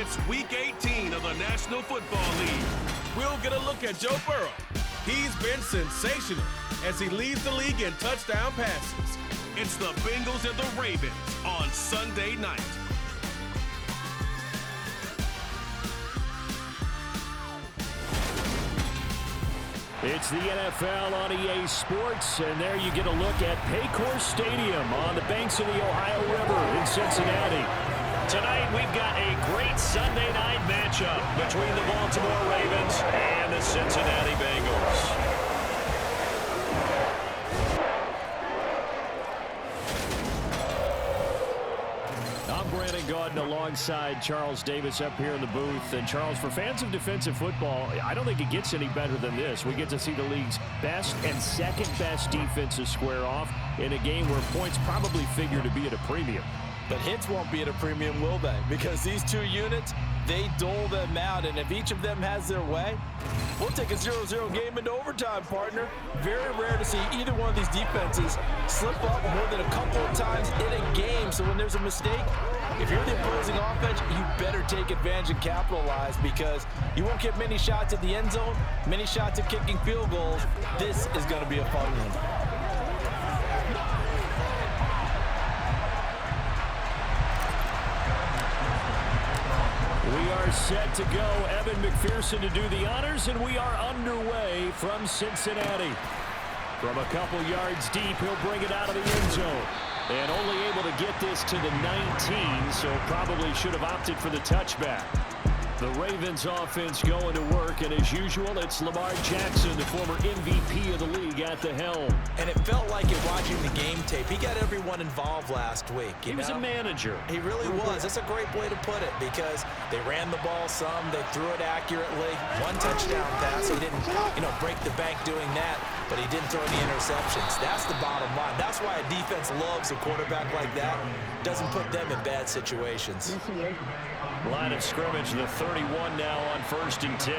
It's Week 18 of the National Football League. We'll get a look at Joe Burrow. He's been sensational as he leads the league in touchdown passes. It's the Bengals and the Ravens on Sunday night. It's the NFL on EA Sports, and there you get a look at Paycor Stadium on the banks of the Ohio River in Cincinnati. Tonight, we've got a great Sunday night matchup between the Baltimore Ravens and the Cincinnati Bengals. Gordon alongside Charles Davis up here in the booth. And Charles, for fans of defensive football, I don't think it gets any better than this. We get to see the league's best and second best defenses square off in a game where points probably figure to be at a premium. But hits won't be at a premium, will they? Because these two units, they dole them out. And if each of them has their way, we'll take a 0-0 game into overtime, partner. Very rare to see either one of these defenses slip up more than a couple of times in a game. So when there's a mistake, if you're the opposing offense, you better take advantage and capitalize, because you won't get many shots at the end zone, many shots at kicking field goals. This is going to be a fun one. We are set to go. Evan McPherson to do the honors, and we are underway from Cincinnati. From a couple yards deep, he'll bring it out of the end zone. And only able to get this to the 19, so probably should have opted for the touchback. The Ravens offense going to work, and as usual, it's Lamar Jackson, the former MVP of the league, at the helm. And it felt like it watching the game tape. He got everyone involved last week. He was a manager. He really was. That's a great way to put it, because they ran the ball some, they threw it accurately. One touchdown pass. He didn't, break the bank doing that, but he didn't throw any interceptions. That's the bottom line. That's why a defense loves a quarterback like that. Doesn't put them in bad situations. Line of scrimmage, the 31 now on 1st and 10.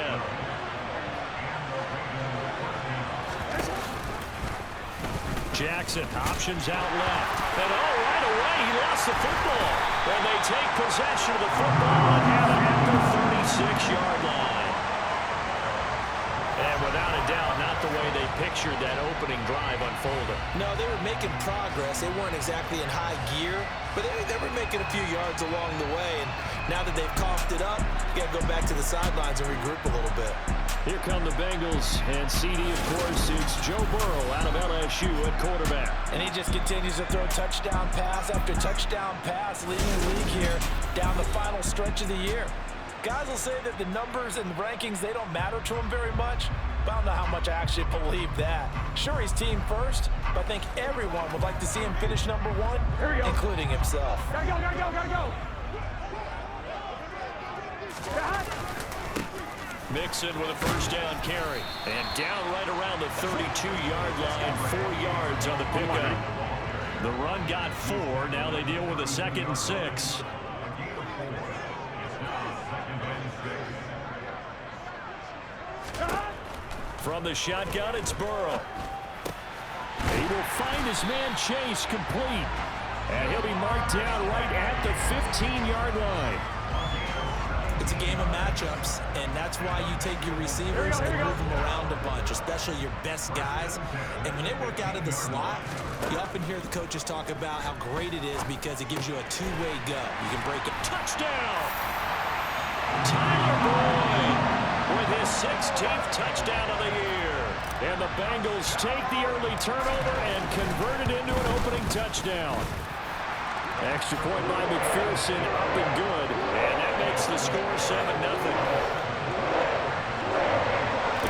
Jackson options out left. And right away, he lost the football. And they take possession of the football and have it at the 36-yard line. And without a doubt, not the way they pictured that opening drive unfolding. No, they were making progress. They weren't exactly in high gear, but they were making a few yards along the way. And now that they've coughed it up, you got to go back to the sidelines and regroup a little bit. Here come the Bengals, and CD, of course, it's Joe Burrow out of LSU at quarterback. And he just continues to throw touchdown pass after touchdown pass, leading the league here down the final stretch of the year. Guys will say that the numbers and the rankings, they don't matter to him very much, but I don't know how much I actually believe that. Sure, he's team first, but I think everyone would like to see him finish number one, including himself. Gotta go. Mixon with a first down carry. And down right around the 32-yard line, 4 yards on the pickup. The run got 4. Now they deal with a 2nd and 6. From the shotgun, it's Burrow. He will find his man Chase complete. And he'll be marked down right at the 15-yard line. It's a game of matchups, and that's why you take your receivers and move them around a bunch, especially your best guys. And when they work out of the slot, you often hear the coaches talk about how great it is because it gives you a two-way go. You can break it. Touchdown! Tyler Boyd with his 16th touchdown of the year. And the Bengals take the early turnover and convert it into an opening touchdown. Extra point by McPherson, up and good. And that makes the score 7-0.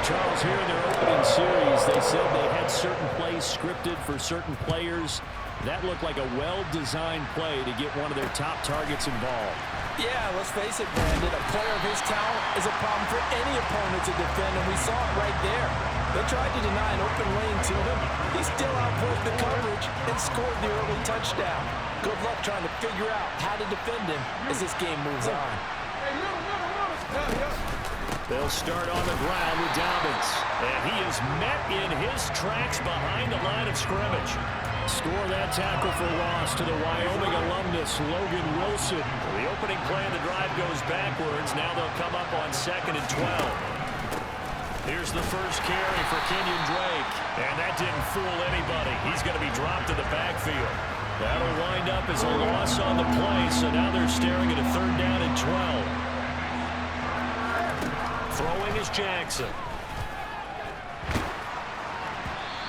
Charles, here in their opening series, they said they had certain plays scripted for certain players. That looked like a well-designed play to get one of their top targets involved. Yeah, let's face it, Brandon. A player of his talent is a problem for any opponent to defend, and we saw it right there. They tried to deny an open lane to him. He still outplayed the coverage and scored the early touchdown. Good luck trying to figure out how to defend him as this game moves on. They'll start on the ground with Dobbins. And he is met in his tracks behind the line of scrimmage. Score that tackle for loss to the Wyoming alumnus. it's Logan Wilson. The opening play of the drive goes backwards. Now they'll come up on 2nd and 12. Here's the first carry for Kenyon Drake. And that didn't fool anybody. He's going to be dropped in the backfield. That'll wind up as a loss on the play, so now they're staring at a 3rd down and 12. Throwing is Jackson.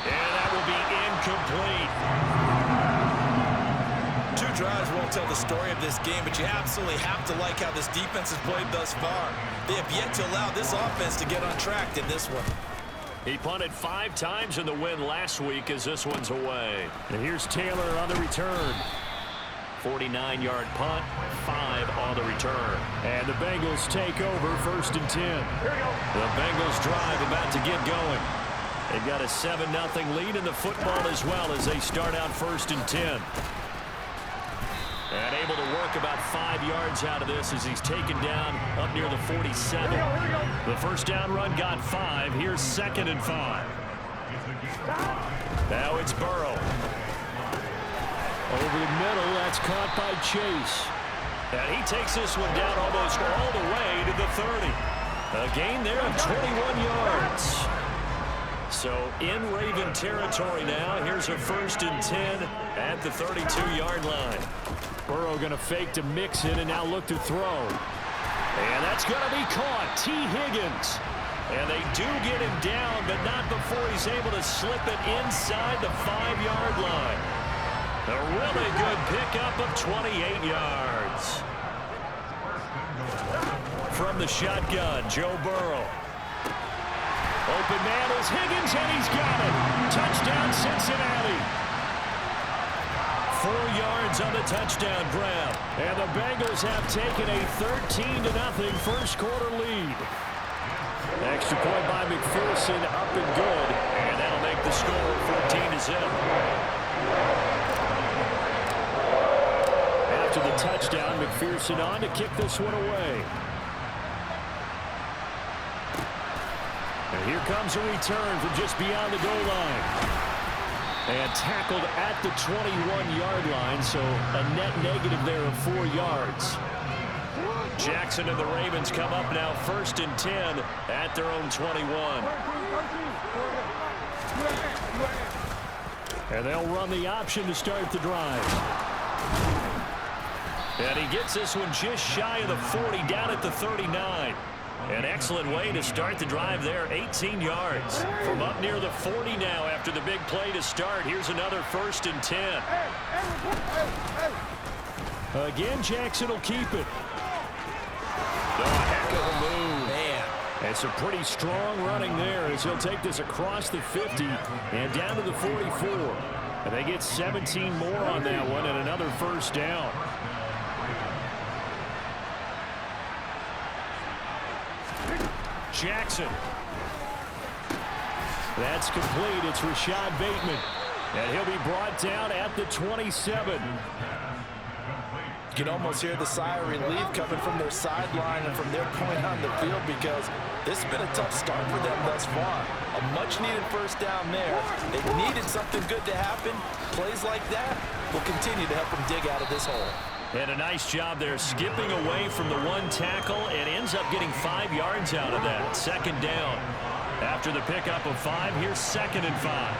And that will be incomplete. 2 drives won't tell the story of this game, but you absolutely have to like how this defense has played thus far. They have yet to allow this offense to get on track in this one. He punted 5 times in the win last week as this one's away. And here's Taylor on the return. 49-yard punt, 5 on the return. And the Bengals take over 1st and 10. The Bengals drive about to get going. They've got a 7-0 lead in the football as well as they start out 1st and 10. And able to work about 5 yards out of this as he's taken down up near the 47. The first down run got 5. Here's 2nd and 5. Now it's Burrow. Over the middle, that's caught by Chase. And he takes this one down almost all the way to the 30. A gain there of 21 yards. So in Raven territory now. Here's a 1st and 10 at the 32-yard line. Burrow going to fake to Mixon and now look to throw. And that's going to be caught. T. Higgins. And they do get him down, but not before he's able to slip it inside the 5-yard line. A really good pickup of 28 yards. From the shotgun, Joe Burrow. Open man is Higgins, and he's got it. Touchdown, Cincinnati. 4 yards on the touchdown grab. And the Bengals have taken a 13-0 first quarter lead. Extra point by McPherson, up and good. And that'll make the score 14-0. After the touchdown, McPherson on to kick this one away. And here comes a return from just beyond the goal line. And tackled at the 21-yard line, so a net negative there of 4 yards. Jackson and the Ravens come up now 1st and 10 at their own 21. And they'll run the option to start the drive. And he gets this one just shy of the 40, down at the 39. An excellent way to start the drive there, 18 yards. From up near the 40 now after the big play to start. Here's another 1st and 10. Again, Jackson will keep it. Oh, heck of a move. Man. It's a pretty strong running there as he'll take this across the 50 and down to the 44. And they get 17 more on that one and another 1st down. Jackson. That's complete. It's Rashad Bateman. And he'll be brought down at the 27. You can almost hear the sigh of relief coming from their sideline and from their point on the field because this has been a tough start for them thus far. A much-needed 1st down there. They needed something good to happen. Plays like that will continue to help them dig out of this hole. And a nice job there skipping away from the 1 tackle and ends up getting 5 yards out of that. 2nd down. After the pickup of 5, here's 2nd and 5.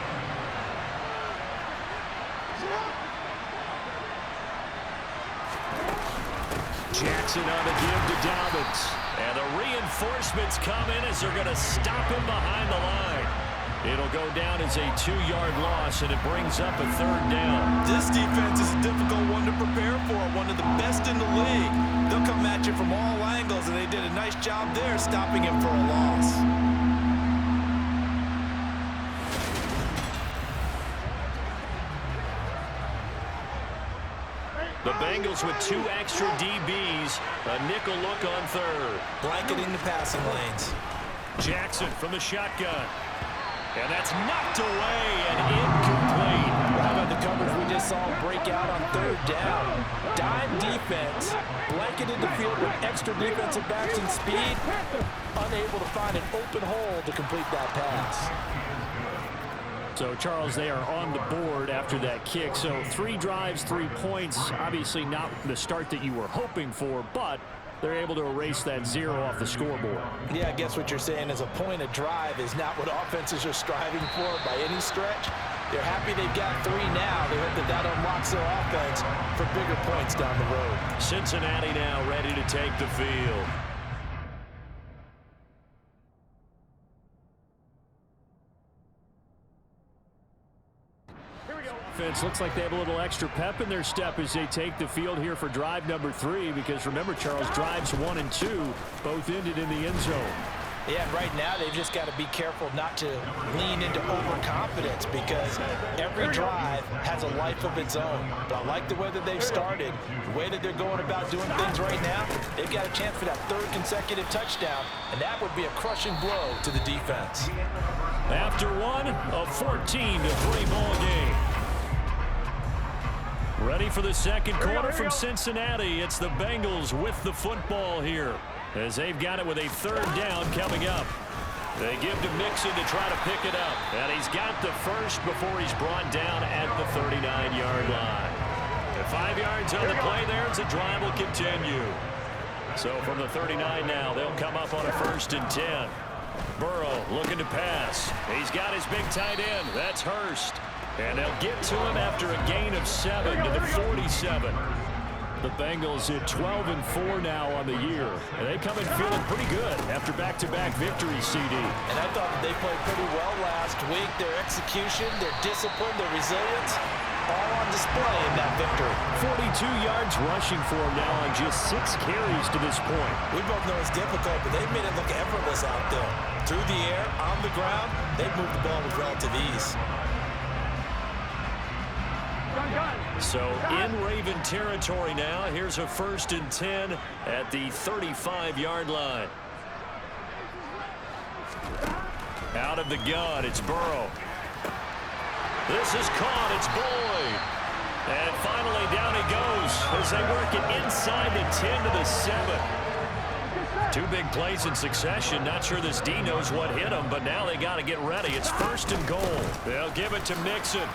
Jackson on the give to Dobbins. And the reinforcements come in as they're going to stop him behind the line. It'll go down as a 2-yard loss, and it brings up a 3rd down. This defense is a difficult one to prepare for, one of the best in the league. They'll come at you from all angles, and they did a nice job there stopping him for a loss. The Bengals with 2 extra DBs, a nickel look on 3rd. Blanketing the passing lanes. Jackson from the shotgun. And that's knocked away and incomplete. How about the coverage we just saw break out on 3rd down? Dime defense, blanketed the field with extra defensive backs and speed, unable to find an open hole to complete that pass. So, Charles, they are on the board after that kick. So 3 drives, 3 points. Obviously not the start that you were hoping for, but they're able to erase that 0 off the scoreboard. Yeah, I guess what you're saying is a point of drive is not what offenses are striving for by any stretch. They're happy they've got 3 now. They hope that that unlocks their offense for bigger points down the road. Cincinnati now ready to take the field. Offense looks like they have a little extra pep in their step as they take the field here for drive number 3, because remember, Charles, drives 1 and 2 both ended in the end zone. Yeah, right now they've just got to be careful not to lean into overconfidence, because every drive has a life of its own. But I like the way that they've started, the way that they're going about doing things right now. They've got a chance for that 3rd consecutive touchdown, and that would be a crushing blow to the defense. After one, a 14-3 ball game. Ready for the second quarter from Cincinnati. It's the Bengals with the football here, as they've got it with a 3rd down coming up. They give to Mixon to try to pick it up, and he's got the first before he's brought down at the 39-yard line. At 5 yards on the play there, as the drive will continue. So from the 39 now, they'll come up on a 1st and 10. Burrow looking to pass. He's got his big tight end. That's Hurst. And they'll get to him after a gain of 7 to the 47. The Bengals at 12-4 now on the year. And they come in feeling pretty good after back-to-back victories, CD. And I thought that they played pretty well last week. Their execution, their discipline, their resilience, all on display in that victory. 42 yards rushing for him now on just 6 carries to this point. We both know it's difficult, but they've made it look effortless out there. Through the air, on the ground, they've moved the ball with relative ease. So in Raven territory now. Here's a 1st and 10 at the 35-yard line. Out of the gun, it's Burrow. This is caught. It's Boyd. And finally down he goes as they work it inside the 10 to the 7. 2 big plays in succession. Not sure this D knows what hit him, but now they got to get ready. It's 1st and goal. They'll give it to Mixon.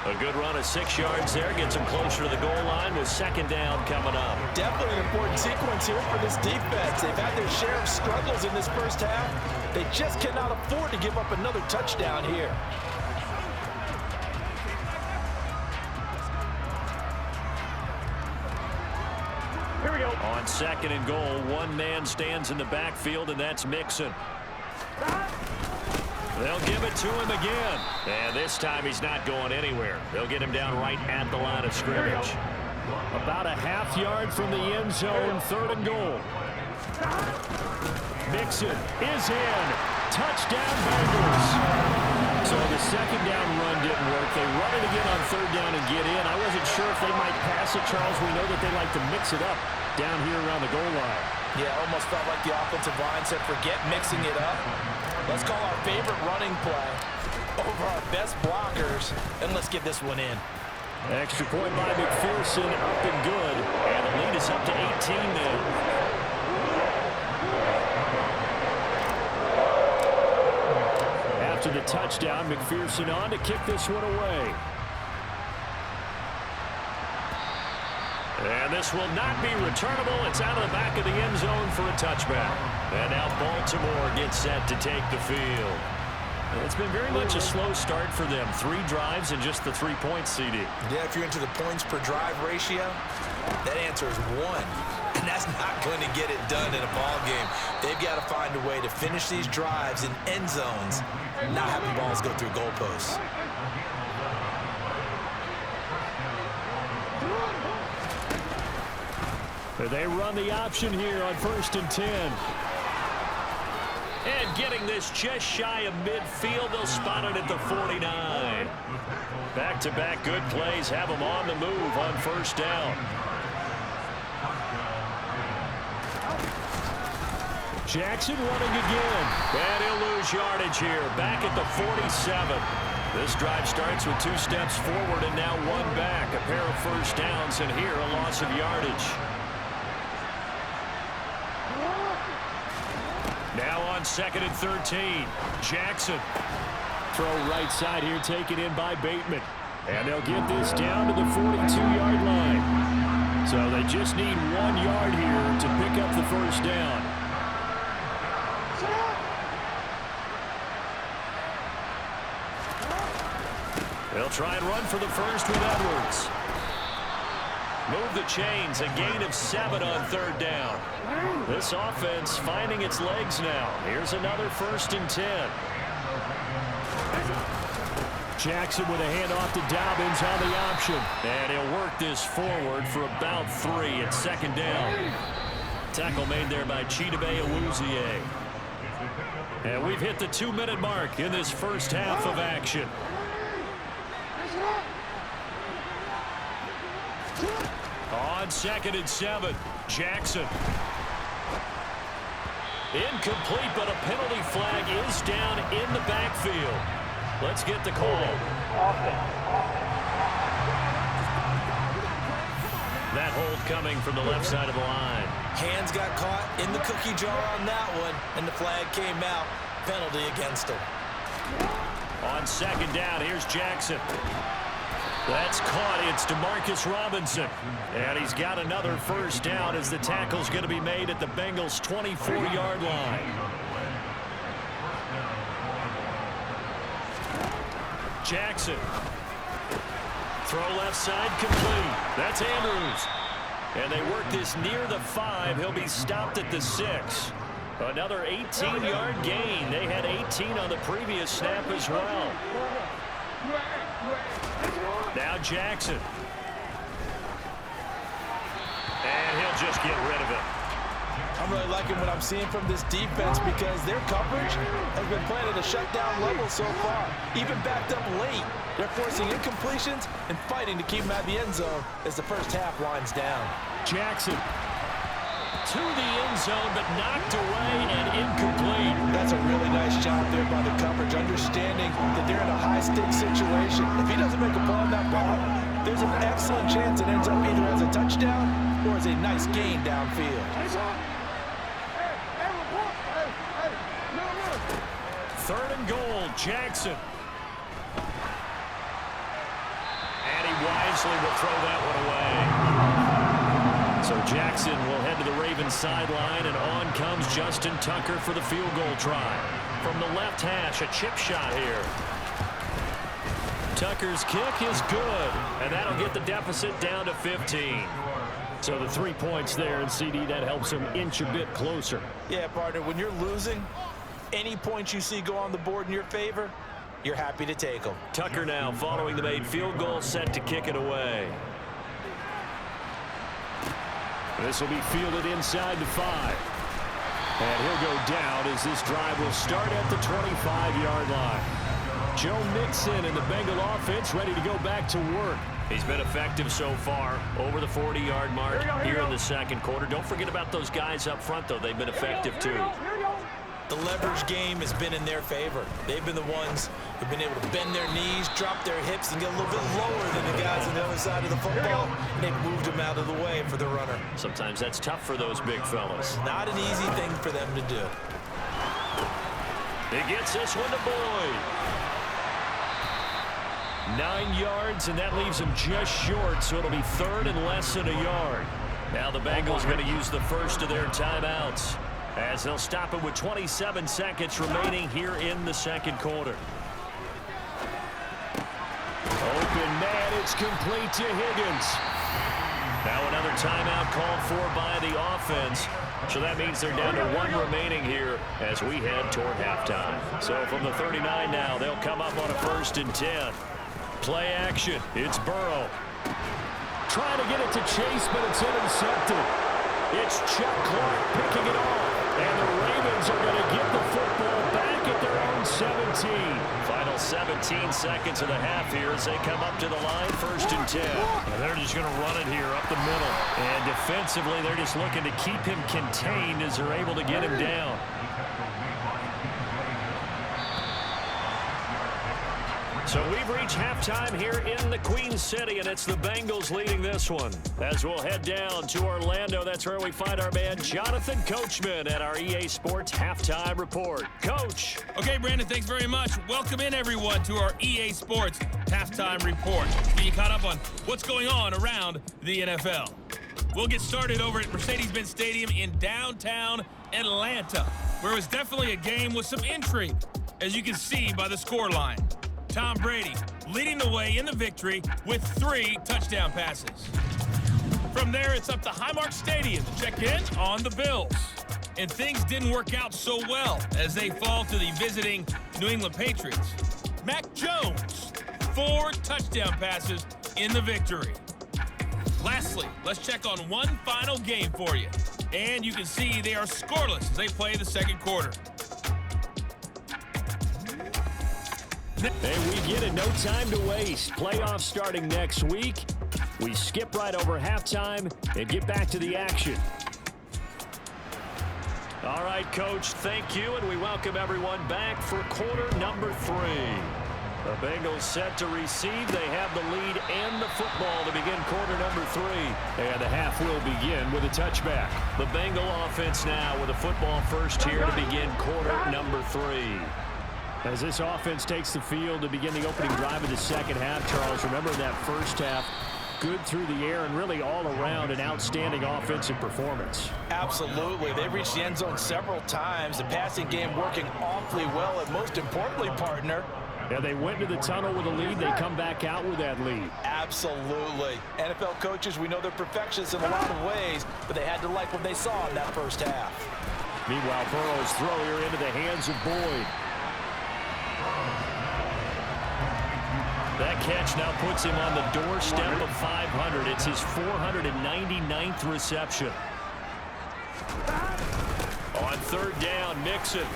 A good run of 6 yards there. Gets them closer to the goal line with 2nd down coming up. Definitely an important sequence here for this defense. They've had their share of struggles in this first half. They just cannot afford to give up another touchdown here. Here we go. On 2nd and goal, 1 man stands in the backfield, and that's Mixon. They'll give it to him again. And this time he's not going anywhere. They'll get him down right at the line of scrimmage. About a ½ yard from the end zone, 3rd and goal. Mixon is in. Touchdown, Bengals. So the 2nd down run didn't work. They run it again on 3rd down and get in. I wasn't sure if they might pass it, Charles. We know that they like to mix it up down here around the goal line. Yeah, almost felt like the offensive line said, forget mixing it up. Let's call our favorite running play over our best blockers, and let's get this one in. Extra point by McPherson, up and good. And the lead is up to 18 now. After the touchdown, McPherson on to kick this one away. And this will not be returnable. It's out of the back of the end zone for a touchback. And now Baltimore gets set to take the field. It's been very much a slow start for them. 3 drives and just the 3 points, CD. Yeah, if you're into the points per drive ratio, that answer is 1. And that's not going to get it done in a ball game. They've got to find a way to finish these drives in end zones, not having balls go through goalposts. They run the option here on 1st and 10. And getting this just shy of midfield, they'll spot it at the 49. Back-to-back good plays have them on the move on 1st down. Jackson running again. And he'll lose yardage here. Back at the 47. This drive starts with 2 steps forward and now 1 back. A pair of 1st downs, and here a loss of yardage. Now on 2nd and 13. Jackson. Throw right side here taken in by Bateman. And they'll get this down to the 42-yard line. So they just need 1 yard here to pick up the first down. They'll try and run for the first with Edwards. Move the chains, a gain of 7 on 3rd down. This offense finding its legs now. Here's another 1st and 10. Jackson with a handoff to Dobbins on the option. And he'll work this forward for about 3 at 2nd down. Tackle made there by Chidobe Awuzie. And we've hit the 2-minute mark in this first half of action. On 2nd and 7, Jackson. Incomplete, but a penalty flag is down in the backfield. Let's get the call. That hold coming from the left side of the line. Hands got caught in the cookie jar on that one, and the flag came out. Penalty against him. On 2nd down, here's Jackson. That's caught. It's DeMarcus Robinson. And he's got another first down as the tackle's going to be made at the Bengals' 24-yard line. Jackson. Throw left side complete. That's Andrews. And they work this near the 5. He'll be stopped at the 6. Another 18-yard gain. They had 18 on the previous snap as well. Now Jackson. And he'll just get rid of it. I'm really liking what I'm seeing from this defense because their coverage has been playing at a shutdown level so far. Even backed up late, they're forcing incompletions and fighting to keep them out of the end zone as the first half winds down. Jackson to the end zone, but knocked away and incomplete. That's a really nice job there by the coverage, understanding that they're in a high-stakes situation. If he doesn't make a play on that ball, there's an excellent chance it ends up either as a touchdown or as a nice gain downfield. 3rd and goal, Jackson. And he wisely will throw that one away. So Jackson will head to the Ravens sideline, and on comes Justin Tucker for the field goal try. From the left hash, a chip shot here. Tucker's kick is good, and that'll get the deficit down to 15. So the 3 points there, and CD, that helps him inch a bit closer. Yeah, partner, when you're losing, any points you see go on the board in your favor, you're happy to take them. Tucker now following the made field goal, set to kick it away. This will be fielded inside the 5. And he'll go down as this drive will start at the 25-yard line. Joe Mixon and the Bengal offense ready to go back to work. He's been effective so far over the 40-yard mark here in the 2nd quarter. Don't forget about those guys up front, though. They've been effective, too. The leverage game has been in their favor. They've been the ones who've been able to bend their knees, drop their hips, and get a little bit lower than the guys on the other side of the football. And they've moved them out of the way for the runner. Sometimes that's tough for those big fellas. Not an easy thing for them to do. He gets this one to Boyd. 9 yards, and that leaves him just short, so it'll be 3rd and less than a yard. Now the Bengals going to use the first of their timeouts, as they'll stop it with 27 seconds remaining here in the 2nd quarter. Open man, it's complete to Higgins. Now another timeout called for by the offense. So that means they're down to 1 remaining here as we head toward halftime. So from the 39 now, they'll come up on a 1st and 10. Play action. It's Burrow. Trying to get it to Chase, but it's intercepted. It's Chuck Clark picking it off. And the Ravens are going to get the football back at their own 17. Final 17 seconds of the half here as they come up to the line, 1st and 10. And they're just going to run it here up the middle. And defensively, they're just looking to keep him contained as they're able to get him down. So we've reached halftime here in the Queen City, and it's the Bengals leading this one. As we'll head down to Orlando, that's where we find our man Jonathan Coachman at our EA Sports Halftime Report. Coach. Okay, Brandon, thanks very much. Welcome in, everyone, to our EA Sports Halftime Report. Getting caught up on what's going on around the NFL. We'll get started over at Mercedes-Benz Stadium in downtown Atlanta, where it was definitely a game with some intrigue, as you can see by the scoreline. Tom Brady leading the way in the victory with 3 touchdown passes. From there, it's up to Highmark Stadium to check in on the Bills. And things didn't work out so well as they fall to the visiting New England Patriots. Mac Jones, 4 touchdown passes in the victory. Lastly, let's check on one final game for you. And you can see they are scoreless as they play the second quarter. And we get it, no time to waste. Playoffs starting next week. We skip right over halftime and get back to the action. All right, Coach, thank you, and we welcome everyone back for quarter number 3. The Bengals set to receive. They have the lead and the football to begin quarter number 3. And the half will begin with a touchback. The Bengal offense now with a football first here to begin quarter number 3. As this offense takes the field to begin the opening drive of the second half, Charles, remember that first half, good through the air and really all around an outstanding offensive performance. Absolutely. They reached the end zone several times. The passing game working awfully well, and most importantly, partner, yeah, they went to the tunnel with a lead. They come back out with that lead. Absolutely. NFL coaches, we know they're perfectionists in a lot of ways, but they had to like what they saw in that first half. Meanwhile, Burrow's throw here into the hands of Boyd. That catch now puts him on the doorstep of 500. It's his 499th reception. On third down, Mixon.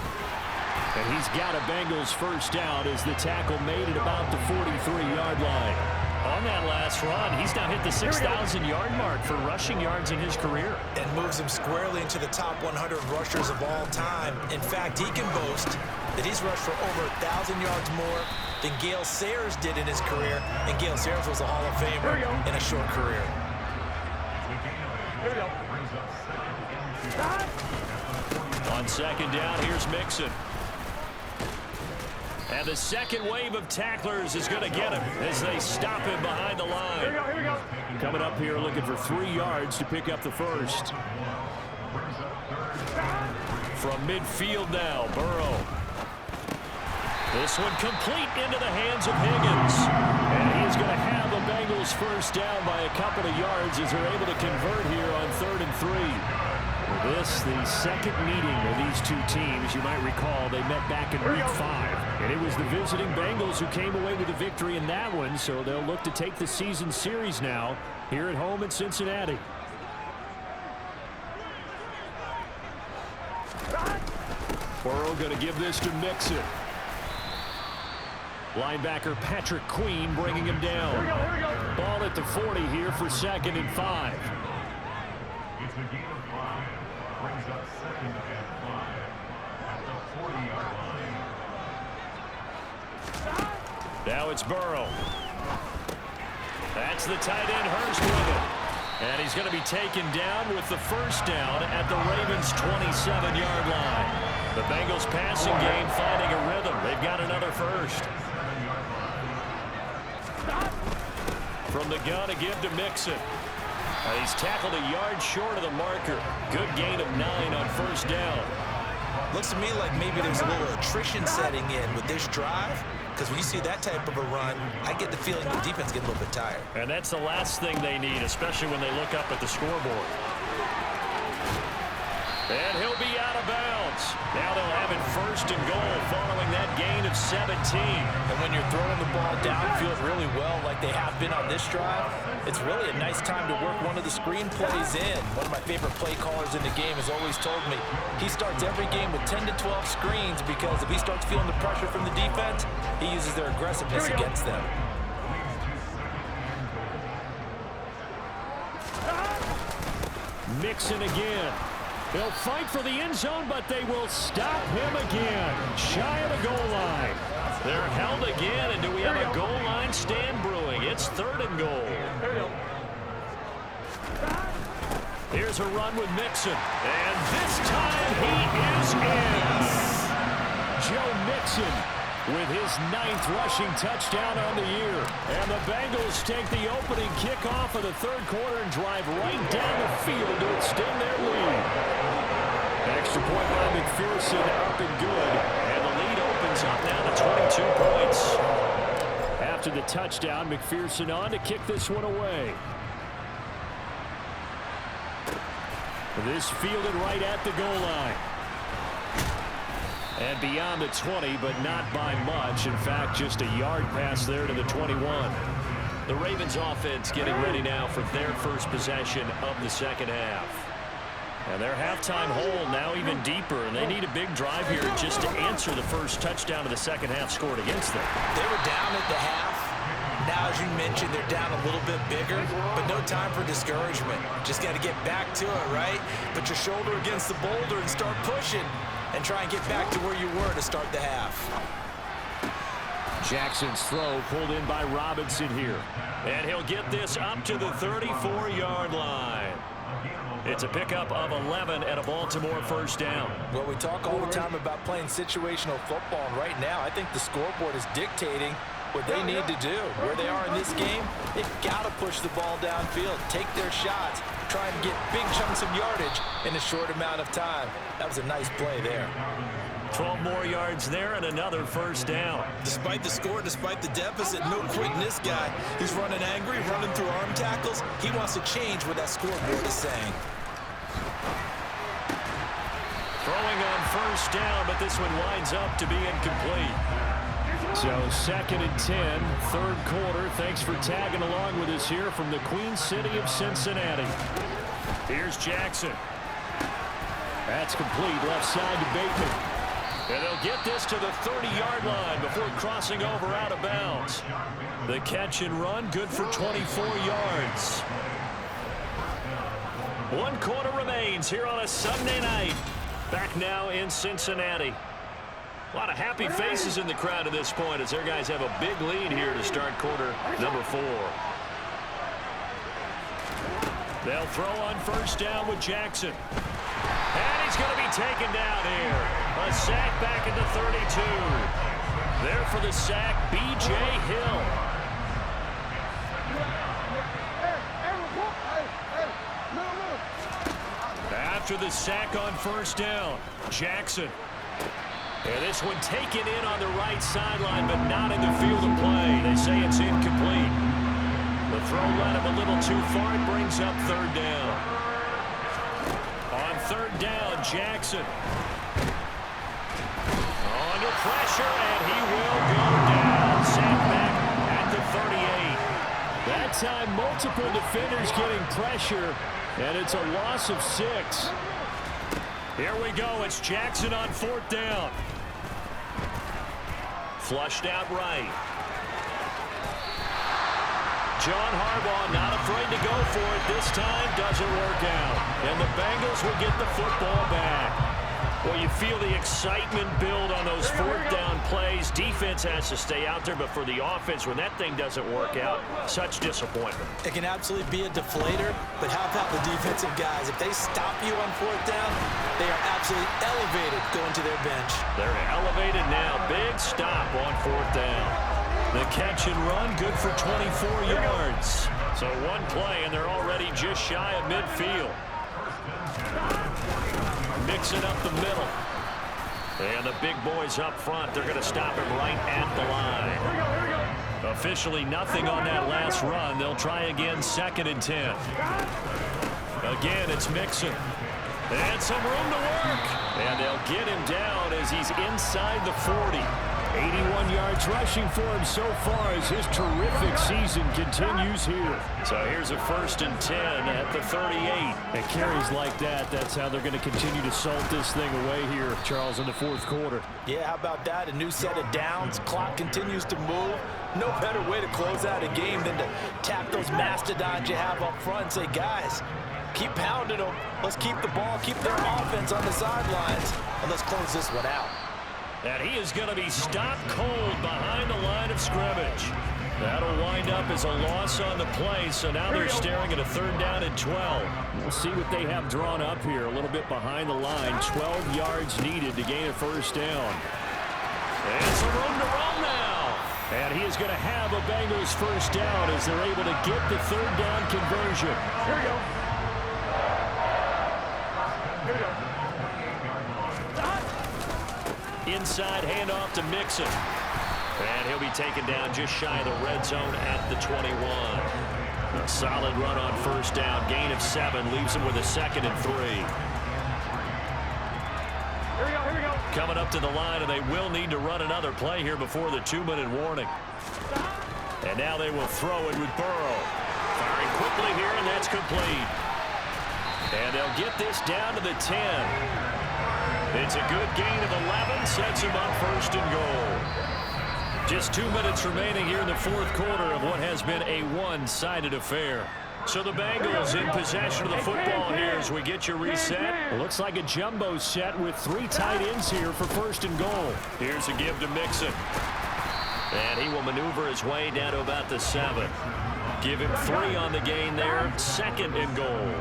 And he's got a Bengals first down as the tackle made it about the 43-yard line. On that last run, he's now hit the 6,000-yard mark for rushing yards in his career. And moves him squarely into the top 100 rushers of all time. In fact, he can boast that he's rushed for over 1,000 yards more than Gale Sayers did in his career. And Gale Sayers was a Hall of Famer in a short career. On second down, here's Mixon. And the second wave of tacklers is going to get him as they stop him behind the line. Here we go. Coming up here looking for 3 yards to pick up the first. From midfield now, Burrow. This one complete into the hands of Higgins. And he is going to have the Bengals first down by a couple of yards as they're able to convert here on 3rd and 3. This, the second meeting of these two teams. You might recall they met back in week 5. And it was the visiting Bengals who came away with the victory in that one. So they'll look to take the season series now here at home in Cincinnati. Burrow going to give this to Mixon. Linebacker Patrick Queen bringing him down. Here we go. Ball at the 40 here for 2nd and 5. It's a gain of 5. Brings up 2nd and 5 at the 40-yard line. Now it's Burrow. That's the tight end Hurst with it. And he's going to be taken down with the first down at the Ravens' 27-yard line. The Bengals passing game finding a rhythm. They've got another first. From the gun to give to Mixon. He's tackled a yard short of the marker. Good gain of 9 on first down. Looks to me like maybe there's a little attrition setting in with this drive. Because when you see that type of a run, I get the feeling the defense gets a little bit tired. And that's the last thing they need, especially when they look up at the scoreboard. And he'll be out of bounds. Now they'll have it 1st and goal following that gain of 17. And when you're throwing the ball downfield really well like they have been on this drive, it's really a nice time to work one of the screen plays in. One of my favorite play callers in the game has always told me he starts every game with 10 to 12 screens because if he starts feeling the pressure from the defense, he uses their aggressiveness against them. Mixon again. They'll fight for the end zone, but they will stop him again. Shy of the goal line. They're held again, and do we have a goal line stand brewing? It's 3rd and goal. Here's a run with Mixon, and this time he is in. Joe Mixon with his 9th rushing touchdown on the year. And the Bengals take the opening kickoff of the 3rd quarter and drive right down the field to extend their lead. Extra point by McPherson, up and good. And the lead opens up now to 22 points. After the touchdown, McPherson on to kick this one away. This fielded right at the goal line. And beyond the 20, but not by much. In fact, just a yard pass there to the 21. The Ravens offense getting ready now for their first possession of the 2nd half. And their halftime hole now even deeper, and they need a big drive here just to answer the first touchdown of the 2nd half scored against them. They were down at the half. Now, as you mentioned, they're down a little bit bigger, but no time for discouragement. Just got to get back to it, right? Put your shoulder against the boulder and start pushing and try and get back to where you were to start the half. Jackson's throw pulled in by Robinson here. And he'll get this up to the 34-yard line. It's a pickup of 11 and a Baltimore 1st down. Well, we talk all the time about playing situational football, and right now I think the scoreboard is dictating what they need to do. Where they are in this game, they've got to push the ball downfield, take their shots, try and get big chunks of yardage in a short amount of time. That was a nice play there. 12 more yards there and another 1st down. Despite the score, despite the deficit, no quitting this guy. He's running angry, running through arm tackles. He wants to change what that scoreboard is saying. Throwing on 1st down, but this one winds up to be incomplete. So 2nd and 10, 3rd quarter. Thanks for tagging along with us here from the Queen City of Cincinnati. Here's Jackson. That's complete, left side to Bateman. And they'll get this to the 30-yard line before crossing over out of bounds. The catch and run, good for 24 yards. 1 quarter remains here on a Sunday night. Back now in Cincinnati. A lot of happy faces in the crowd at this point as their guys have a big lead here to start quarter number 4. They'll throw on 1st down with Jackson. And he's going to be taken down here. A sack back at the 32. There for the sack, B.J. Hill. After the sack on 1st down, Jackson. And this one taken in on the right sideline, but not in the field of play. They say it's incomplete. The throw led him a little too far. It brings up 3rd down. On 3rd down, Jackson. Under pressure, and he will go down. Sacked back at the 38. That time, multiple defenders getting pressure, and it's a loss of 6. Here we go. It's Jackson on 4th down. Flushed out right. John Harbaugh not afraid to go for it. This time doesn't work out. And the Bengals will get the football back. Well, you feel the excitement build on those 4th down plays. Defense has to stay out there, but for the offense, when that thing doesn't work out, such disappointment. It can absolutely be a deflator, but how about the defensive guys? If they stop you on 4th down, they are absolutely elevated going to their bench. They're elevated now. Big stop on 4th down. The catch and run, good for 24 yards. So 1 play, and they're already just shy of midfield. Mixing up the middle. And the big boys up front, they're going to stop him right at the line. Officially nothing on that last run. They'll try again 2nd and 10. Again, it's Mixon. And some room to work. And they'll get him down as he's inside the 40. 81 yards rushing for him so far as his terrific season continues here. So here's a 1st and 10 at the 38. And carries like that, that's how they're going to continue to salt this thing away here, Charles, in the 4th quarter. Yeah, how about that? A new set of downs. Clock continues to move. No better way to close out a game than to tap those mastodons you have up front and say, guys, keep pounding them. Let's keep the ball, keep their offense on the sidelines, and let's close this one out. And he is going to be stopped cold behind the line of scrimmage. That'll wind up as a loss on the play, so now they're staring at a 3rd down and 12. We'll see what they have drawn up here, a little bit behind the line. 12 yards needed to gain a 1st down. And some room to run now. And he is going to have a Bengals 1st down as they're able to get the 3rd down conversion. Here we go. Here we go. Inside handoff to Mixon. And he'll be taken down just shy of the red zone at the 21. A solid run on 1st down. Gain of 7 leaves him with a 2nd and 3. Here we go, here we go. Coming up to the line, and they will need to run another play here before the 2-minute warning. And now they will throw it with Burrow. Firing quickly here, and that's complete. And they'll get this down to the 10. It's a good gain of 11, sets him up 1st and goal. Just 2 minutes remaining here in the 4th quarter of what has been a one-sided affair. So the Bengals in possession of the football here as we get you reset. It looks like a jumbo set with 3 tight ends here for 1st and goal. Here's a give to Mixon. And he will maneuver his way down to about the 7. Give him 3 on the gain there. 2nd and goal.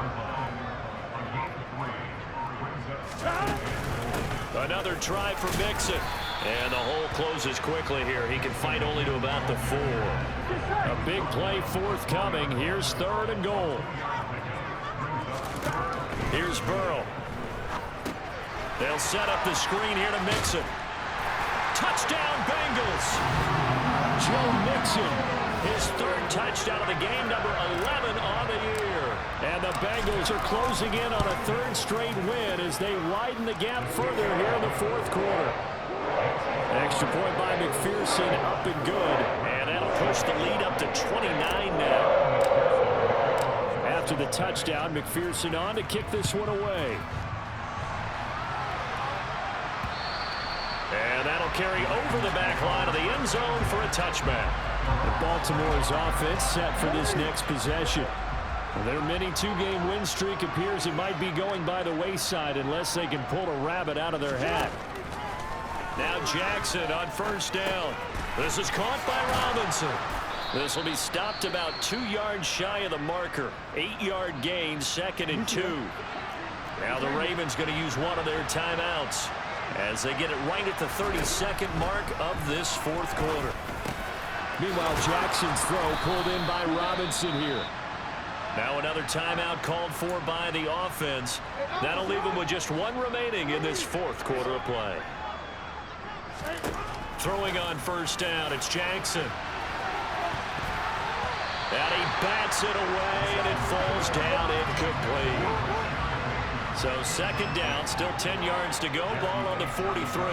Another try for Mixon. And the hole closes quickly here. He can fight only to about the 4. A big play forthcoming. Here's 3rd and goal. Here's Burrow. They'll set up the screen here to Mixon. Touchdown, Bengals. Joe Mixon, his 3rd touchdown of the game, number 11 on the year. And the Bengals are closing in on a 3rd straight win as they widen the gap further here in the 4th quarter. Extra point by McPherson, up and good. And that'll push the lead up to 29 now. After the touchdown, McPherson on to kick this one away. And that'll carry over the back line of the end zone for a touchback. Baltimore's offense set for this next possession. Their mini 2-game win streak appears it might be going by the wayside unless they can pull a rabbit out of their hat. Now Jackson on 1st down. This is caught by Robinson. This will be stopped about 2 yards shy of the marker. 8-yard gain, 2nd and 2. Now the Ravens going to use one of their timeouts as they get it right at the 32nd mark of this 4th quarter. Meanwhile, Jackson's throw pulled in by Robinson here. Now another timeout called for by the offense. That'll leave them with just 1 remaining in this 4th quarter of play. Throwing on 1st down, it's Jackson. And he bats it away, and it falls down incomplete. So 2nd down, still 10 yards to go, ball on the 43.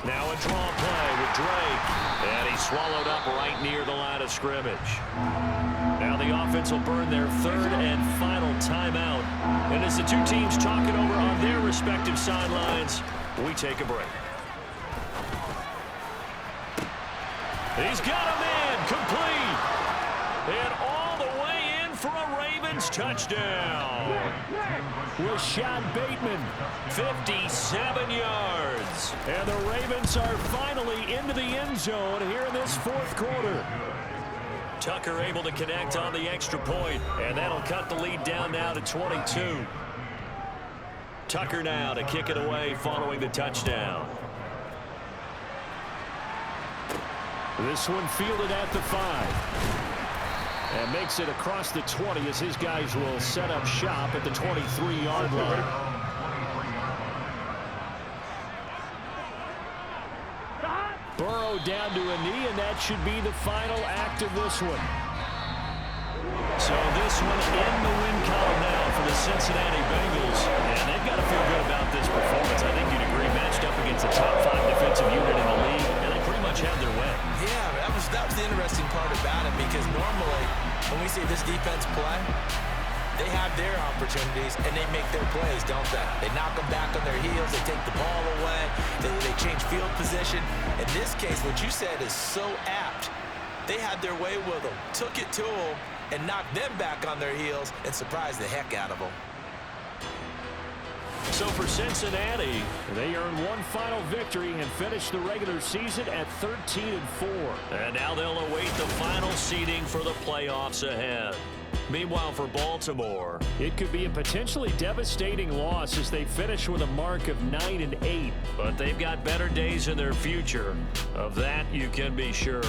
Now a draw play with Drake. And he's swallowed up right near the line of scrimmage. Now the offense will burn their 3rd and final timeout. And as the 2 teams talk it over on their respective sidelines, we take a break. He's got him in, complete. And all the way in for a Ravens touchdown. Rashad Bateman, 57 yards. And the Ravens are finally into the end zone here in this 4th quarter. Tucker able to connect on the extra point, and that'll cut the lead down now to 22. Tucker now to kick it away following the touchdown. This one fielded at the 5. And makes it across the 20 as his guys will set up shop at the 23-yard line. Burrow down to a knee, and that should be the final act of this one. So this one in the win column now for the Cincinnati Bengals. And they've got to feel good about this performance. I think you'd agree, matched up against the top 5 defensive unit in the league, and they pretty much had their way. Yeah, that was the interesting part about it, because normally when we see this defense play, they have their opportunities and they make their plays, don't they? They knock them back on their heels, they take the ball away, they change field position. In this case, what you said is so apt. They had their way with them, took it to them, and knocked them back on their heels and surprised the heck out of them. So for Cincinnati, they earned one final victory and finished the regular season at 13-4. And now they'll await the final seeding for the playoffs ahead. Meanwhile, for Baltimore, it could be a potentially devastating loss as they finish with a mark of 9-8. But they've got better days in their future. Of that, you can be sure.